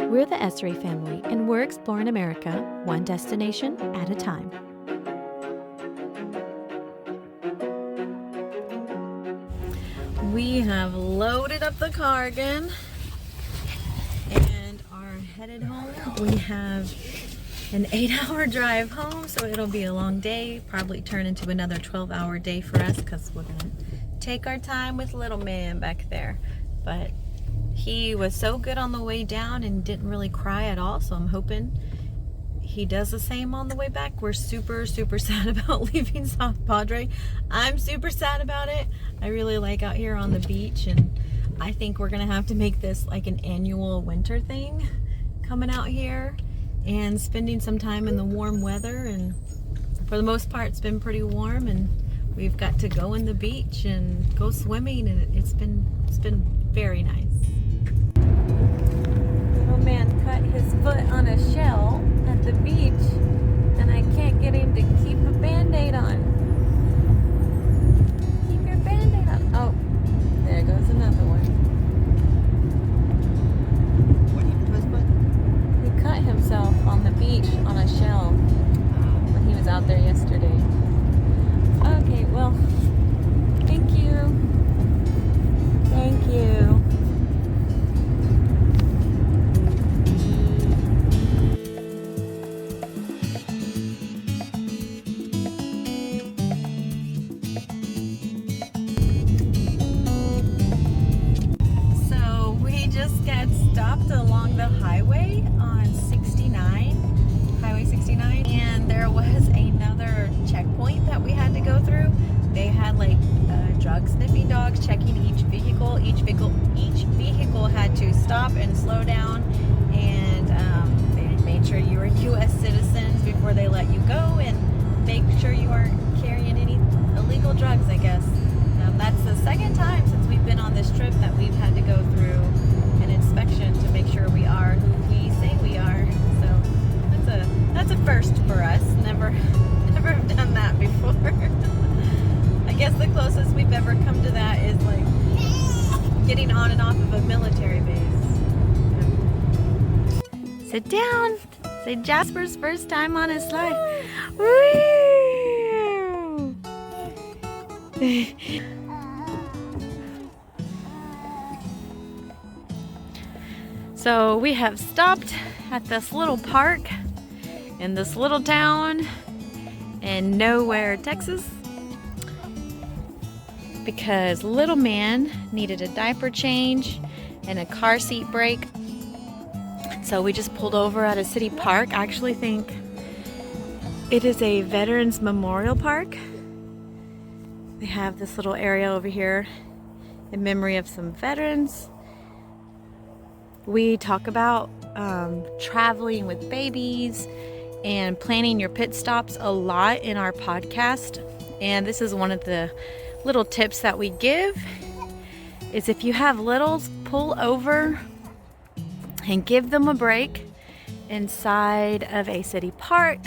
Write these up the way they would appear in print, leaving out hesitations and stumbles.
We're the Essary family, and we're exploring America, one destination at a time. We have loaded up the car again and are headed home. We have an 8-hour drive home, so it'll be a long day, probably turn into another 12-hour day for us because we're gonna take our time with little man back there. But he was so good on the way down and didn't really cry at all, so I'm hoping he does the same on the way back. We're super sad about leaving South Padre. I'm super sad about it. I really like out here on the beach, and I think we're gonna have to make this like an annual winter thing, coming out here and spending some time in the warm weather. And for the most part it's been pretty warm, and we've got to go in the beach and go swimming, and it's been very nice. Little man cut his foot on a shell at the beach, and I can't get him to keep a band-aid on. Keep your band-aid on. Oh, there goes another one. What did he do to his foot? He cut himself on the beach on a shell when he was out there yesterday. Okay, well, thank you. Thank you. So we just got stopped along the highway on 69, Highway 69, and there was another checkpoint that we had to go through. They had like drug sniffing dogs checking each vehicle. Each vehicle had to stop and slow down, and they made sure you were U.S. citizens before they let you go, and make sure you aren't carrying any illegal drugs, I guess. That's the second time since we've been on this trip that we've had to go through an inspection to make sure we are who we say we are. So that's a first for us. Never have done that before. I guess the closest we've ever come to that is like getting on and off of a military base. Sit down. Say Jasper's first time on his slide. Woo! So we have stopped at this little park in this little town in Nowhere, Texas, because little man needed a diaper change and a car seat break. So we just pulled over at a city park. I actually think it is a Veterans Memorial Park. They have this little area over here in memory of some veterans. We talk about traveling with babies and planning your pit stops a lot in our podcast. And this is one of the little tips that we give, is if you have littles, pull over and give them a break inside of a city park,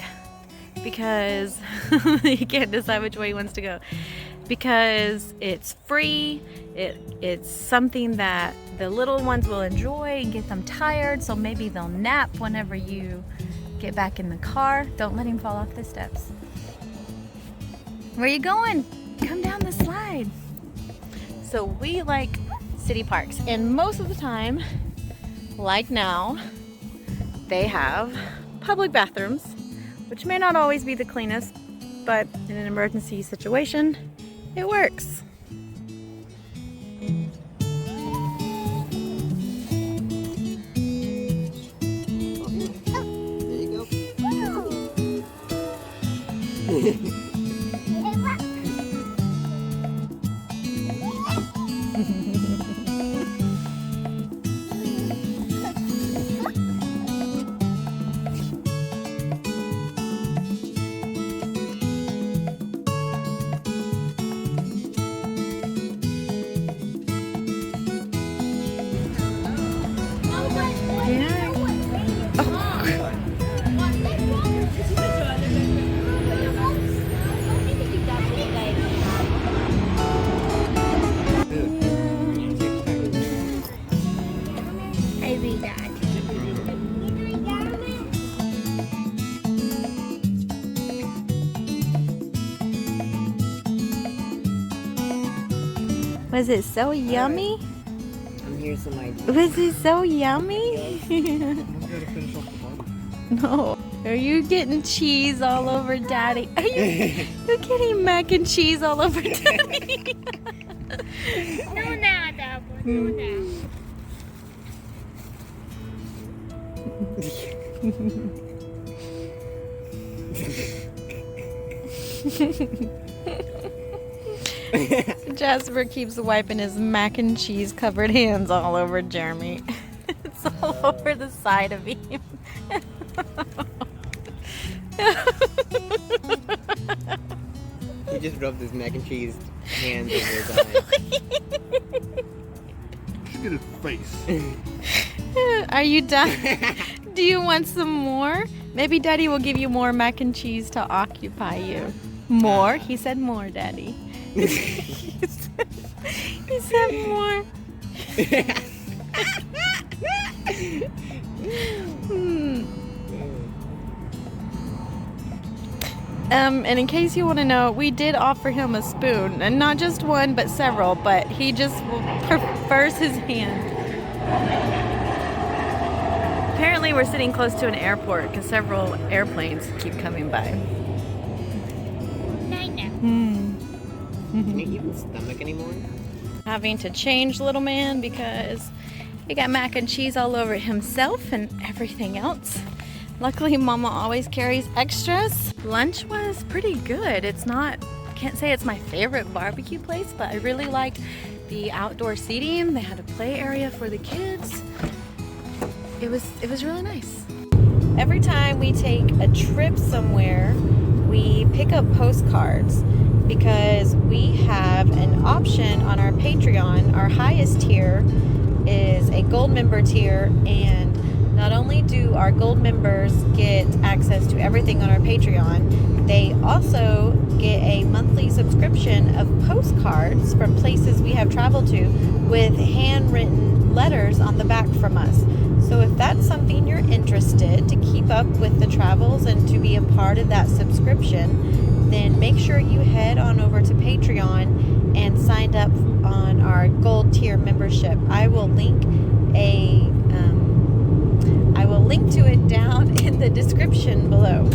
because you can't decide which way he wants to go, because it's free. It's something that the little ones will enjoy and get them tired, so maybe they'll nap whenever you get back in the car. Don't let him fall off the steps. Where are you going? Come down the slide. So we like city parks, and most of the time, like now, they have public bathrooms, which may not always be the cleanest, but in an emergency situation, it works. Maybe that. Was it so yummy? And here's some ideas. Was it so yummy? No. Are you getting cheese all over Daddy? Are you getting mac and cheese all over Daddy? No nada, no nada. Jasper keeps wiping his mac and cheese covered hands all over Jeremy. It's all over the side of him. He just rubbed his mac and cheese hands over his eyes. Just get his face. Are you done? Do you want some more? Maybe Daddy will give you more mac and cheese to occupy you. More? He said more, Daddy. He said more. And in case you want to know, we did offer him a spoon, and not just one, but several, but he just prefers his hand. Apparently we're sitting close to an airport because several airplanes keep coming by. Can you even stomach anymore? Having to change little man because he got mac and cheese all over himself and everything else. Luckily, Mama always carries extras. Lunch was pretty good. It's not, I can't say it's my favorite barbecue place, but I really liked the outdoor seating. They had a play area for the kids. It was really nice. Every time we take a trip somewhere, we pick up postcards because we have an option on our Patreon. Our highest tier is a gold member tier, and not only do our gold members get access to everything on our Patreon, they also get a monthly subscription of postcards from places we have traveled to with handwritten letters on the back from us. So if that's something you're interested to keep up with the travels and to be a part of that subscription, then make sure you head on over to Patreon and sign up on our gold tier membership. I will link to it down in the description below.